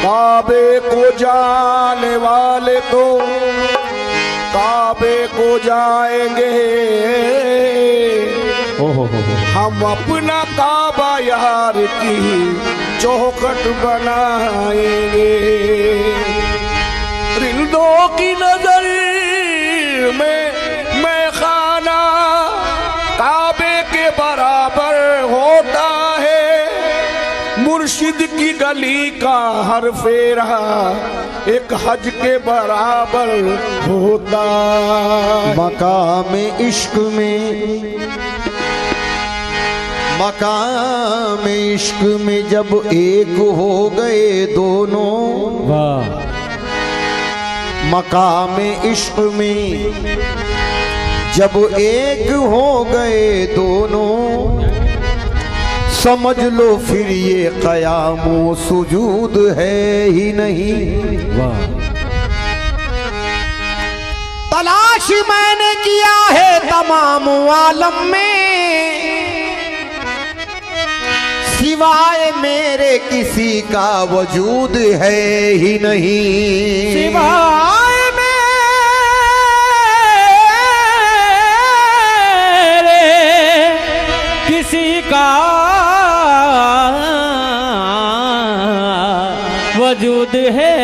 काबे को जाने वाले तो काबे को जाएंगे, हम अपना काबा यार की चौखट बनाएंगे। रिंदों की नजर में मैं खाना काबे के बराबर होता है, मुर्शिद की गली का हर फेरा एक हज के बराबर होता। मकाम इश्क में, मकाम इश्क में जब एक हो गए दोनों, वाह। मकाम इश्क में जब एक हो गए दोनों, समझ लो फिर ये क़यामो सुजूद है ही नहीं। वाह। तलाश मैंने किया है तमाम आलम में, सिवाय मेरे किसी का वजूद है ही नहीं। सिवाय मेरे किसी का वजूद है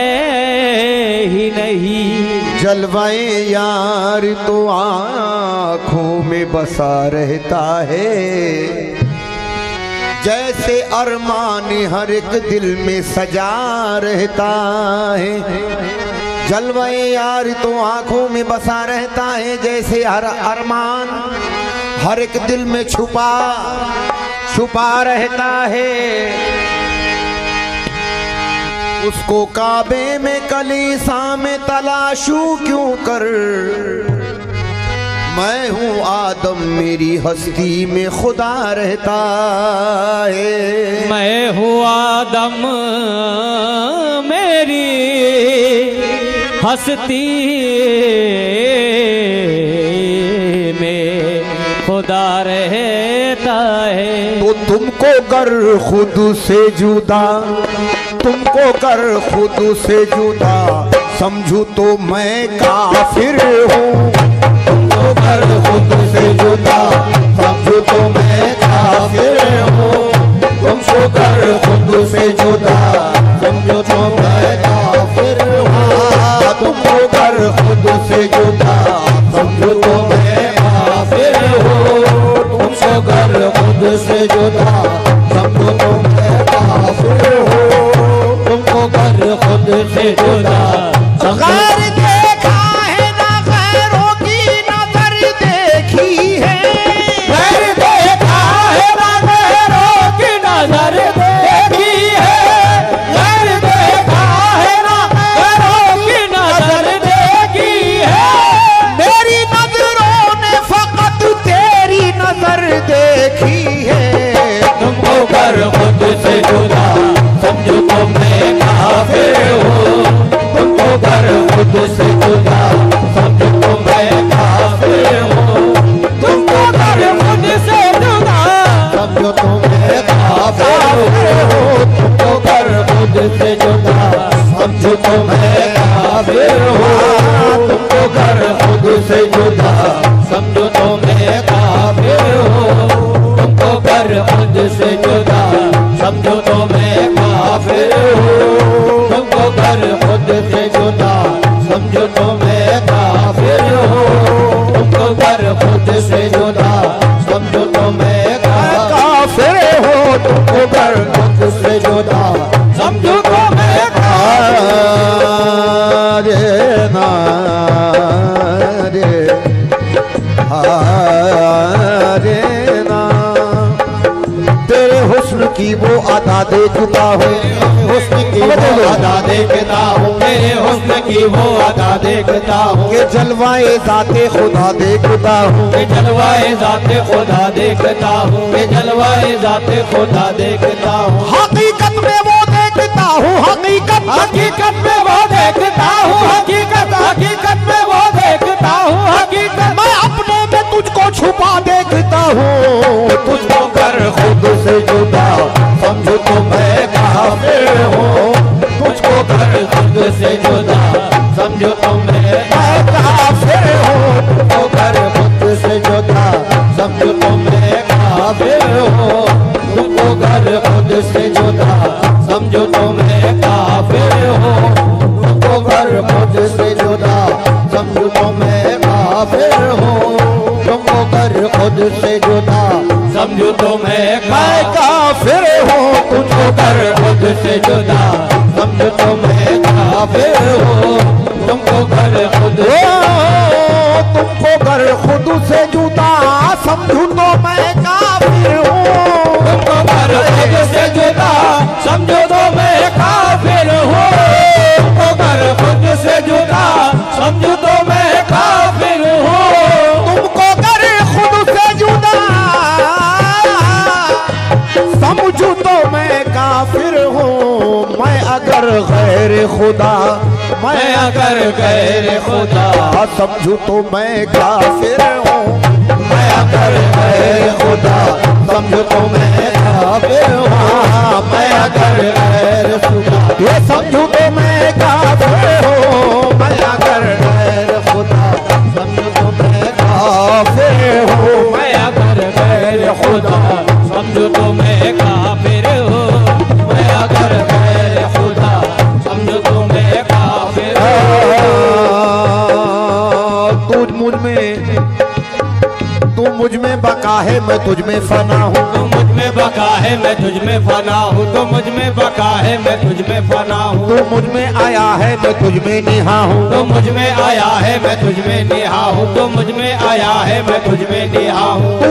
ही नहीं। जलवाए यार तो आँखों में बसा रहता है, जैसे अरमान हर एक दिल में सजा रहता है। जलवाए यार तो आँखों में बसा रहता है, जैसे हर अरमान हर एक दिल में छुपा छुपा रहता है। उसको काबे में कलीसा में तलाशूं क्यों कर, मैं हूँ आदम मेरी हस्ती में खुदा रहता है। मैं हूँ आदम मेरी हस्ती में खुदा रहता है। तो तुमको कर खुद से जुदा, तुमको कर खुद से जुदा समझू तो मैं काफिर हूँ। तुमको कर खुद से जुदा समझू तो मैं काफिर हूँ। तुमको कर खुद से जुदा समझो तो मैं काफिर हूँ। तुमको कर खुद से जुदा समझो तो मैं काफिर हूँ। तुमको कर खुद से जुदा समझो तो मैं काफिर हूँ। तुमको कर खुद से जुदा गैर देखा है ना गैरों की नजर देखी है। गैर देखा है ना गैरों की नजर देखी है। गैर देखा है ना गैरों की नजर देखी है। मेरी नजरों ने फकत तेरी नजर देखी है। तुमको कर खुद से जुदा समझो तो मैं काफिर हूँ। तुमको कर खुद से जुदा समझो तो मैं काफिर हूँ। तुमको कर खुद से जुदा समझो तो मैं काफिर हूँ। तुमको कर खुद से जुदा समझो तो मैं काफिर हूँ। तुमको कर खुद से जुदा समझो तो मैं काफिर हूँ। तुमको कर खुद से जुदा समझो तो मैं काफिर हूँ। तुमको कर खुद से जुदा समझो तो मैं काफिर हूँ। तुमको कर खुद से जुदा समझो तो मैं काफिर हूँ। तुमको कर खुद से जुदा समझो तो मैं तेरे हुस्न की वो अदा देखता हूँ। हुस्न की वो अदा देखता हूँ। तेरे हुस्न की वो अदा देखता हूँ। ये जलवाए ज़ाते खुदा देखता हूँ। ये जलवाए ज़ाते खुदा देखता हूँ। ये जलवाए ज़ाते खुदा देखता हूँ। हकीकत में वो देखता हूँ। हकीकत हकीकत में वो देखता हूँ। हकीकत हकीकत में वो देखता हूँ। हकीकत मैं अपने में तुझको छुपा देखता हूँ। तुझको कर खुद से जुदा समझो समझू तो मैं काफिर हूँ। तुझको कर खुद से जुदा समझू तो मैं काफिर हूँ। तुझको कर खुद से जुदा समझू तो मैं काफिर हूँ। तुझको कर खुद से जुदा समझो तो मैं काफिर हूँ। तुझको कर खुद से जुदा समझो तो मैं काफिर हूँ। तुमको कर खुद से जुदा समझो तो मैं काफिर हूँ। तुझको कर खुद से जुदा समझो तो मैं काफिर हूँ। तुमको कर खुद तुमको कर खुद से जुदा समझू तो मैं काफिर हूँ। तुमको कर खुद से जुदा समझो तो मैं काफिर हूँ। तुमको कर खुद से जुदा समझो तो मैं काफिर हूँ। तुमको कर खुद से जुदा समझू तो मैं काफिर हूँ। मैं अगर गैर खुदा मैं अगर गैर खुदा समझू तो मैं काफिर हूँ। मैं अगर गैर खुदा समझू तो मैं काफिर हूँ। मैं अगर गैर खुदा ये समझू तो मैं काफिर हूँ। मैं अगर गैर खुदा समझू तो मैं काफिर हूँ। मैं अगर गैर खुदा समझू तो मैं काफिर हूँ। मैं अगर गैर खुदा समझू तो मैं काफिर हूँ। तू मुझ में बका है मैं तुझ में फना हूँ। तू मुझ में बका है मैं तुझ में फना हूँ। तू मुझ में बका है मैं तुझ में फना हूँ। तू मुझ में आया है मैं तुझ में निहा हूँ। तू मुझ में आया है मैं तुझ में निहा हूँ। तू मुझ में आया है मैं तुझ में निहा हूँ। तू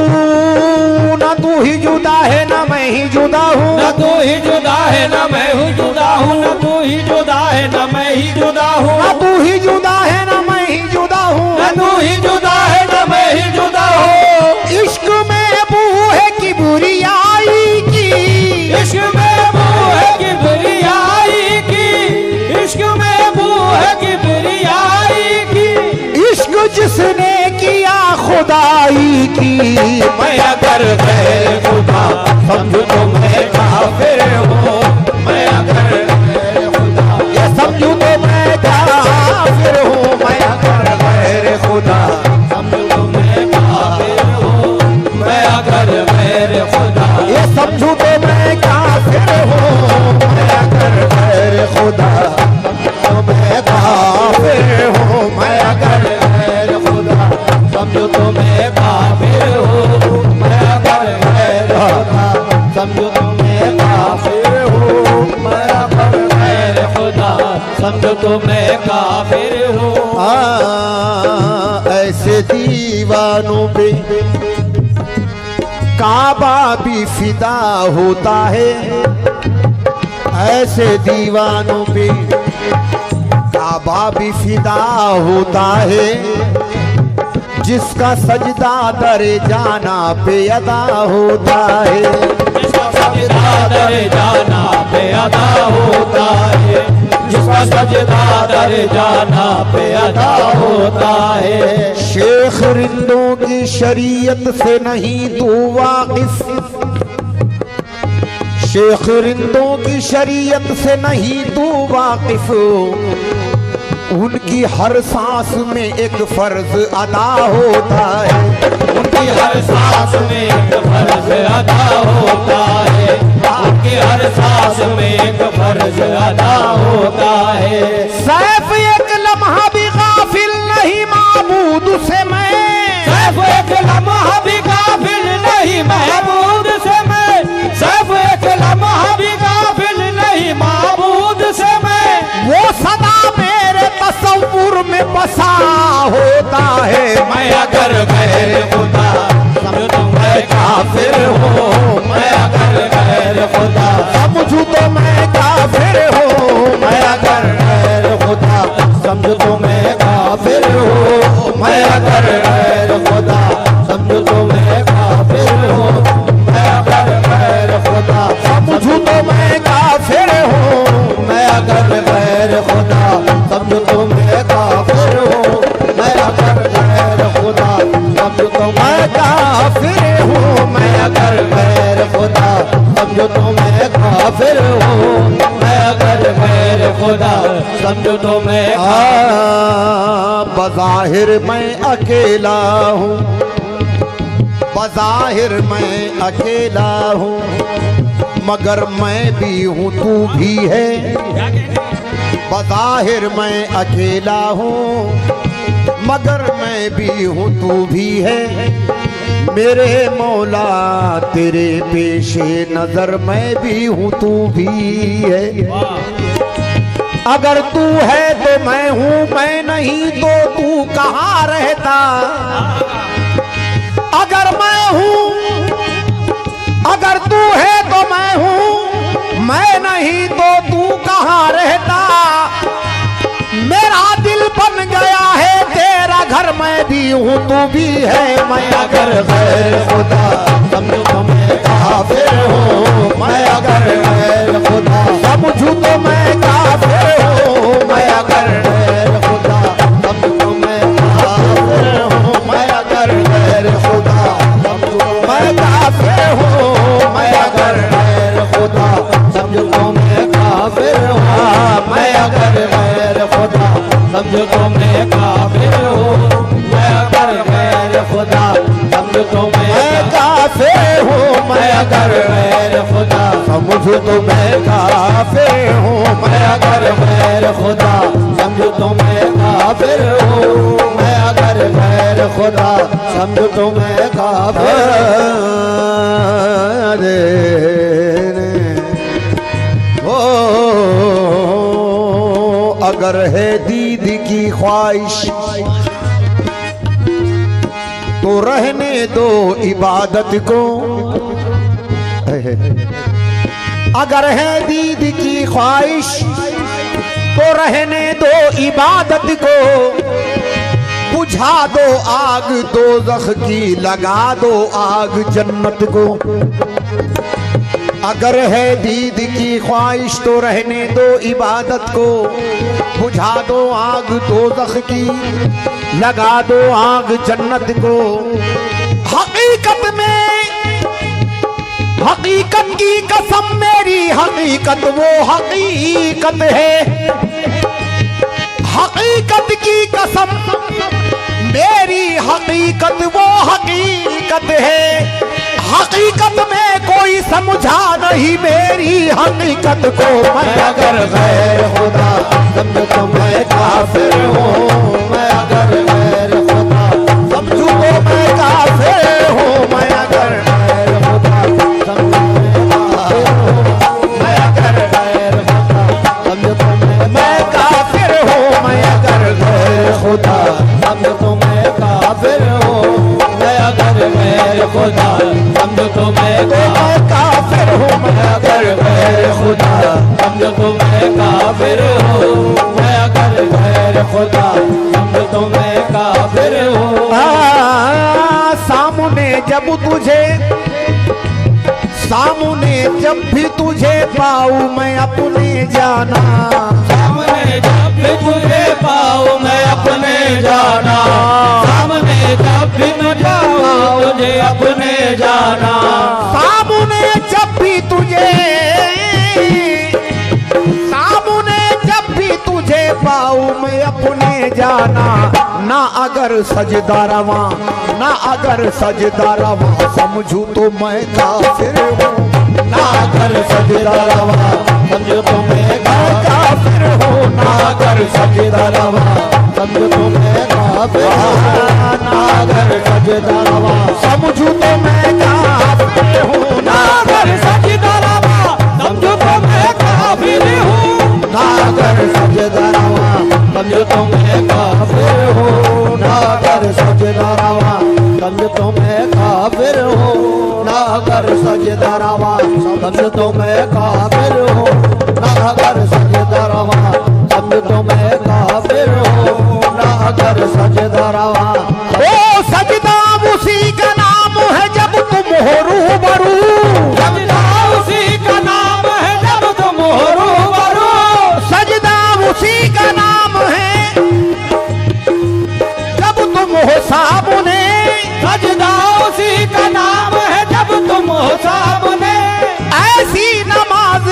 ना तू ही जुदा है ना मैं ही जुदा हूँ। न तू ही जुदा है न मैं हूँ जुदा हूँ। न तू ही जुदा है न मैं ही जुदा हूँ। ना तू ही जुदा है ना मैं ही जुदा हूँ। न तू ही जुदा है न मैं ही जुदा हूँ। इश्क में बू है कि बुरियाई की। इश्क में बू है कि बुरियाई की। इश्क में बू है कि बुरियाई की। इश्क जिसने किया खुदाई की। मैं अगर गैर खुदा समझू तो मैं काफिर हूँ। मैं अगर गैर खुदा ये समझू तो मैं काफिर हूँ। मैं अगर गैर खुदा समझू तो मैं काफिर हूँ। मैं अगर गैर खुदा ये समझू तो मैं काफिर हूँ। मैं अगर गैर खुदा समझू तो मैं काफिर हूँ। मैं अगर गैर खुदा समझू तो मैं काफिर हूँ। मैं अगर गैर खुदा समझू तो मैं काफिर हूँ। मैं अगर गैर खुदा समझो तो मैं काफिर हूँ। ऐसे दीवानों पे काबा भी फिदा होता है। ऐसे दीवानों पे काबा भी फिदा होता है। जिसका सजदा दरे जाना पे अदा होता है। जिसका सजदा दरे जाना पे अदा होता है। जिसका सजदा दरे जाना पे अदा होता है। शेख रिंदों की शरीयत से नहीं तू वाकिफ। शेख रिंदों की शरीयत से नहीं तू वाकिफ। उनकी हर सांस में एक फर्ज अदा होता है। उनकी हर सांस में एक फर्ज अदा होता है। उनकी हर सांस में एक फर्ज अदा होता है। सैफ एक लम्हा भी गाफिल नहीं माबूद से मैं। सैफ एक लम्हा भी गाफिल नहीं महबूद से मैं। सैफ एक लम्हा भी गाफिल नहीं माबूद से मैं। वो सदा मेरे तसव्वुर में बसा होता है। मैं अगर गैर खुदा समझो तो मैं काफिर हूँ। मैं अगर गैर खुदा समझू तो मैं काफिर हूँ। मैं अगर गैर खुदा समझू तो मैं काफिर हूँ। मैं अगर गैर खुदा समझू तो मैं काफिर हूँ। मैं अगर गैर खुदा समझू तो मैं काफिर हूँ। मैं अगर गैर खुदा समझू तो मैं काफिर हूँ। मैं अगर गैर खुदा समझू तो मैं काफिर हूँ। मैं अगर गैर खुदा समझो तो मैं काफिर हूँ। मैं अगर गैर खुदा समझूं तो मैं बज़ाहिर मैं अकेला हूँ, बज़ाहिर मैं अकेला हूँ, मगर मैं भी हूँ तू भी है। बज़ाहिर मैं अकेला हूँ, मगर मैं भी हूँ तू भी है। मेरे मौला तेरे पेशे नजर मैं भी हूँ तू भी है। अगर तू है तो मैं हूँ, मैं नहीं तो तू कहाँ रहता। अगर मैं हूँ, अगर तू है तो मैं हूँ, मैं नहीं तो तू कहाँ रहता। मेरा दिल बन गया है तेरा घर, मैं भी हूँ तू भी है। मैं अगर गैर खुदा समझूं तो मैं काफिर हूँ। मैं अगर गैर खुदा समझूं तो मैं काफिर हूँ। मैं अगर गैर खुदा समझूं तो मैं काफिर हूँ। मैं अगर गैर खुदा समझूं तो मैं काफिर हूँ। मैं अगर गैर खुदा समझूं तो मैं काफिर हूँ। मैं अगर गैर खुदा समझूं तो मैं काफिर हूँ। मैं अगर गैर खुदा समझूं तो मैं काफिर हूँ। मैं अगर गैर खुदा समझूं तो मैं काफिर हूँ। मैं अगर गैर खुदा समझूं तो मैं काफिर हूँ। मैं अगर गैर खुदा समझूं तो मैं काफिर हूँ। अगर है दीद की ख्वाहिश तो रहने दो इबादत को। अगर है दीद की ख्वाहिश तो रहने दो इबादत को। बुझा दो आग दोज़ख की, लगा दो आग जन्नत को। अगर है दीद की ख्वाहिश तो रहने दो इबादत को। बुझा दो आग दोज़ख की, लगा दो आग जन्नत को। हकीकत में, हकीकत की कसम मेरी हकीकत वो हकीकत है। हकीकत की कसम मेरी हकीकत वो हकीकत है। हकीकत में कोई समझा नहीं मेरी हकीकत को। मैं अगर गैर खुदा समझूं तो मैं काफिर हूँ। मैं अगर गैर खुदा समझूं तो मैं काफिर हूँ। मैं अगर गैर खुदा समझूं तो मैं काफिर हूँ। मैं अगर गैर खुदा समझूं तो मैं काफिर हूँ। मैं अगर गैर खुदा समझूं तो मैं काफिर हूँ। मैं अगर गैर खुदा समझूं तो मैं काफिर हूँ। मैं अगर गैर खुदा समझूं तो मैं काफिर हूँ। सामने जब तुझे, सामने जब भी तुझे पाऊं मैं अपने जाना। सामने जब भी तुझे पाऊं मैं अपने जाना। सामने जब भी तुझे पाऊं मुझे अपने जाना। सामने जब भी तुझे, सामने जब भी तुझे पाऊं मैं अपने जाना। ना अगर सजदा रवा, ना अगर सजदा रवा समझूं तो मैं काफिर हूँ। ना अगर सजदा रवा समझूं तो मैं काफिर हूँ। ना अगर सजदा रवा समझूं तो मैं काफिर हूँ। ना अगर सजदा रवा समझूं तो मैं काफिर हूँ। ना अगर सजदा रवा समझूं तो मैं काफिर हूँ। ना अगर सजदा रवा समझूं तो मैं काफिर हूँ। ना अगर सजदा रवा समझूं तो मैं काफिर हूँ। ना अगर सजदा रवा समझूं तो मैं काफिर हूँ। ना अगर सजदा रवा समझूं तो मैं काफिर हूँ। ना अगर सजदा रवा ओ सजदा उसी का नाम है जब तुम हो रूबरू। सजदा उसी का नाम है जब तुम हो रूबरू। सजदा उसी का नाम है जब तुम हो सामने। सजदा उसी का नाम है जब तुम हो सामने। ऐसी नमाज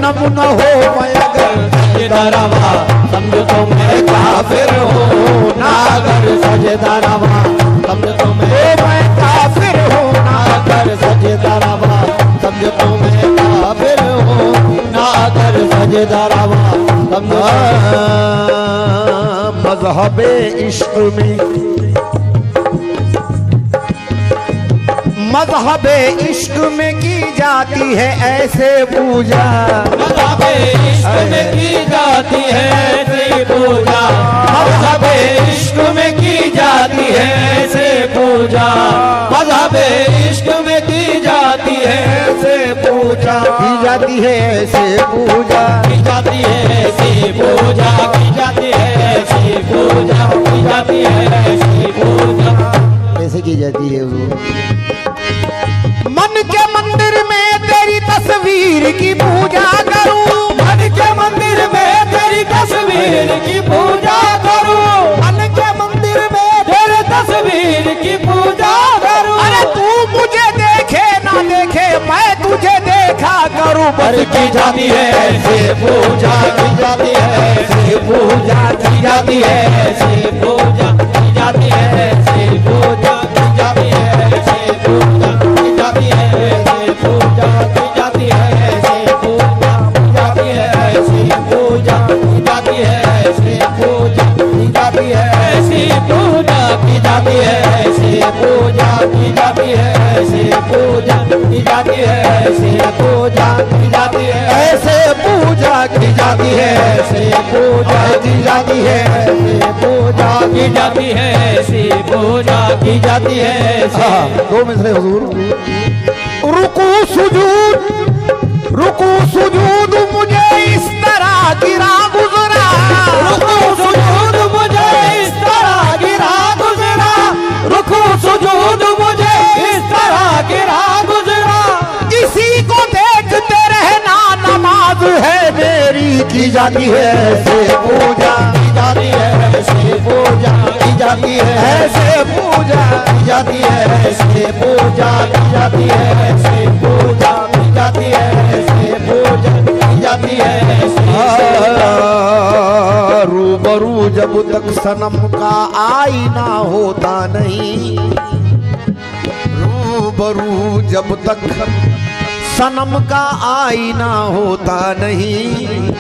सनम न हो मैं अगर सजदा रवा समझो तो मैं काफिर हूँ ना अगर सजदा रवा समझो तो मैं काफिर हूँ ना अगर सजदा रवा समझो तो मैं काफिर हूँ ना अगर सजदा रवा समझो मज़हबे इश्क में मज़हबे इश्क में की जाती है ऐसे पूजा मज़हबे इश्क में की जाती है ऐसे पूजा मज़हबे इश्क में की जाती है ऐसे पूजा मज़हबे इश्क में की जाती है ऐसे पूजा की जाती है ऐसे पूजा की जाती है ऐसी पूजा की जाती है ऐसी पूजा की जाती है ऐसी पूजा कैसे की जाती है वो मन के मंदिर में तेरी तस्वीर की पूजा करूं मन के मंदिर में तेरी तस्वीर की पूजा करूं मन के मंदिर में तेरे तस्वीर की पूजा करूं अरे तू मुझे देखे ना देखे मैं तुझे देखा करूं पर की जाती है ऐसे पूजा की जाती है ऐसे पूजा की जाती है ऐसे पूजा की जाती है ऐसे पूजा की जाती है ऐसे पूजा की जाती है ऐसे पूजा की जाती है ऐसे पूजा की जाती है ऐसे पूजा की जाती है ऐसे पूजा की जाती है ऐसे पूजा की जाती है ऐसे पूजा की जाती है ऐसे पूजा की जाती है ऐसे पूजा की जाती है ऐसे पूजा की जाती है ऐसे पूजा की जाती है ऐसे पूजा की जाती है ऐसे पूजा की जाती है ऐसे दो मिसरे हुजूर रुकू सुजूद मुझे इस तरह गिरा गुजरा रुकू सुजूद मुझे इस तरह गिरा गुजरा रुकू सुजूद मुझे इस तरह गिरा गुजरा किसी को देखते रहना नमाज है मेरी की जाती है ऐसे पूजा की जाती है ऐसे पूजा की जाती है ऐसे पूजा की जाती है ऐसे पूजा की जाती है ऐसे पूजा की जाती है ऐसे पूजा की जाती है ऐसे रूबरू जब तक सनम का आईना होता नहीं रूबरू जब तक सनम का आईना होता नहीं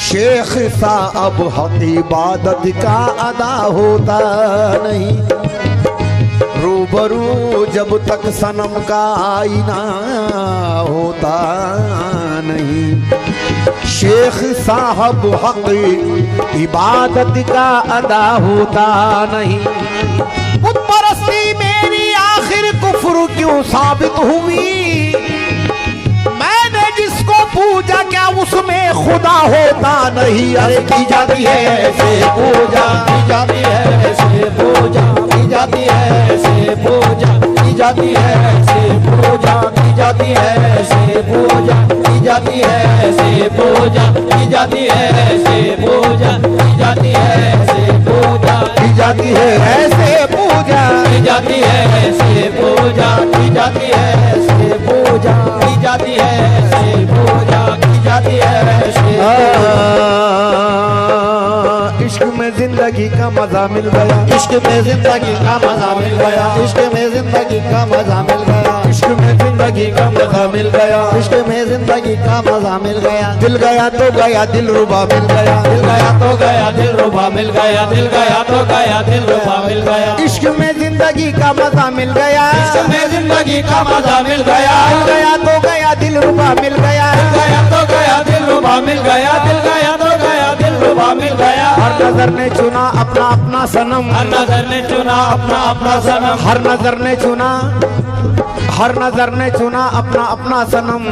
शेख साहब हक इबादत का अदा होता नहीं रूबरू जब तक सनम का आईना होता नहीं शेख साहब हक इबादत का अदा होता नहीं बुत परस्ती मेरी आखिर कुफ्र क्यों साबित हुई मैंने जिसको पूजा क्या उसमें खुदा होता नहीं अरे की जाती है ऐसे पूजा की जाती है ऐसे पूजा की जाती है ऐसे पूजा की जाती है ऐसे पूजा की जाती है ऐसे पूजा की जाती है ऐसे पूजा की जाती है ऐसे पूजा की जाती है ऐसे पूजा की जाती है ऐसे पूजा की जाती है ऐसे पूजा की जाती है ऐसे पूजा की जाती है ऐसे पूजा की जाती है ऐसे इश्क में जिंदगी का मजा मिल गया इश्क में जिंदगी का मजा मिल गया इश्क में जिंदगी का मजा मिल गया इश्क में जिंदगी का मजा मिल गया इश्क में जिंदगी का मजा मिल गया दिल गया तो गया दिल रुबा मिल गया दिल गया तो गया दिल रुबा मिल गया दिल गया तो गया दिल रुबा मिल गया इश्क में जिंदगी का मजा मिल गया इश्क में जिंदगी का मजा मिल गया दिल गया तो गया दिल रुबा मिल गया दिल गया तो गया दिल रुबा मिल गया दिल गया तो गया दिल रुबा मिल गया हर नजर ने चुना अपना अपना सनम हर नजर ने चुना अपना अपना सनम हर नजर ने चुना हर नजर ने चुना अपना अपना सनम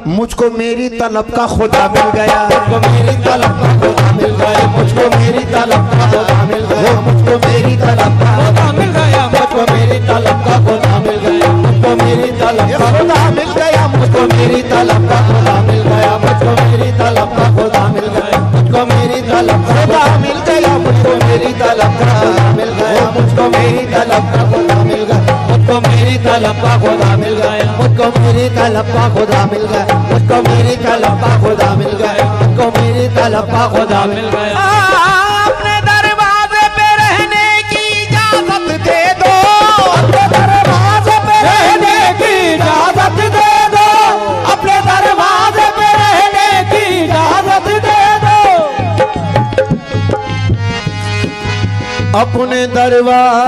मुझको मेरी तलब का खुदा मिल गया मुझको मेरी तलब का खुदा मिल गया मुझको मेरी तलब का खुदा मिल गया मुझको मेरी तलब का खुदा मिल गया मुझको मेरी तलब का खुदा मिल गया मुझको मेरी तलब का खुदा मिल गया मुझको मेरी तलब का खुदा मिल गया मुझको मेरी तलब का खुदा मिल गया मुझको मेरी तलब का खुदा मिल गया मुझको मेरी तलब का खुदा मिल गया मुझको मेरी तलब का खुदा मिल गया मुझको मेरी तलब का खुदा मिल गया मुझको मेरी मेरी तलब का खुदा मिल गया, मुझको मेरी तलब का खुदा मिल गया, मुझको मेरी तलब का खुदा मिल गया। अपने दरवाजे पे रहने की इजाजत दे दो, अपने दरवाजे पे रहने की इजाजत दे दो, अपने दरवाजे पे रहने की इजाजत दे दो। अपने दरवाजे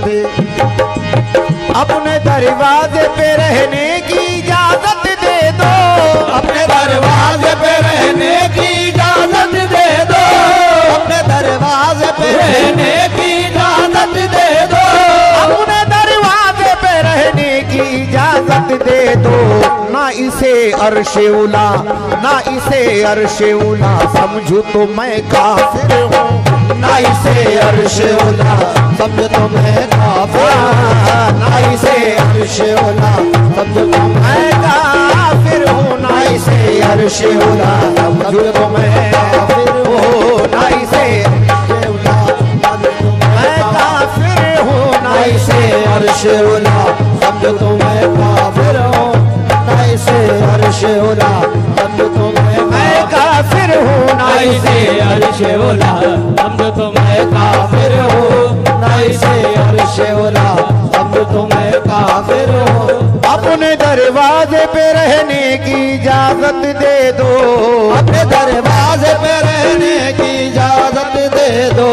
पे, अपने दरवाजे पे रहने की इजाजत दे दो, अपने दरवाजे पे रहने की इजाजत दे दो, अपने दरवाजे पे रहने की इजाजत दे दो, अपने दरवाजे पे रहने की इजाजत दे दो। ना इसे अर्शे उला, ना इसे अर्शे उला समझू तो मैं काफिर हूँ, ना इसे अर्श उला समझ तो मैं काफिर हूँ, ना इसे अर्श उला समझ तो मैं काफिर हूँ, ना इसे अर्श उला समझ तो मैं काफिर हूँ, ना इसे अर्श उला समझ तो मैं काफिर हूँ, ना इसे अर्श उला समझ तो मैं काफिर हूँ, ना इसे अर्श उला समझ तो मैं काफिर हूँ, ना इसे अर्श उला समझ तो मैं काफिर हूँ, ना इसे अर्श उला समझ तो मैं काफिर हूँ। अपने दरवाजे पे रहने की इजाजत दे दो, अपने दरवाजे पे रहने की इजाजत दे दो,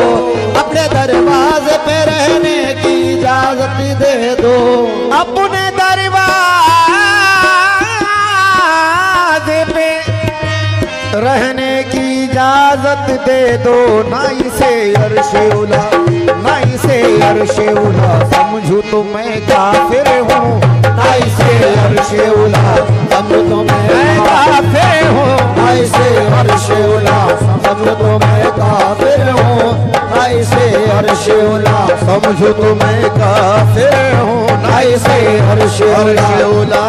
अपने दरवाजे पे रहने की इजाजत दे दो, अपने दरवाजे पे रहने की इजाजत दे दो। ना इसे अर्शे उला, ना इसे अर्शे उला समझू तो मैं काफिर हूँ, ना इसे अर्शे उला समझ तो मैं काफिर हूँ, ना इसे अर्शे उला समझ तो मैं काफिर हूँ, ना इसे अर्शे उला समझो तो मैं काफिर हूँ, ना इसे अर्शे उला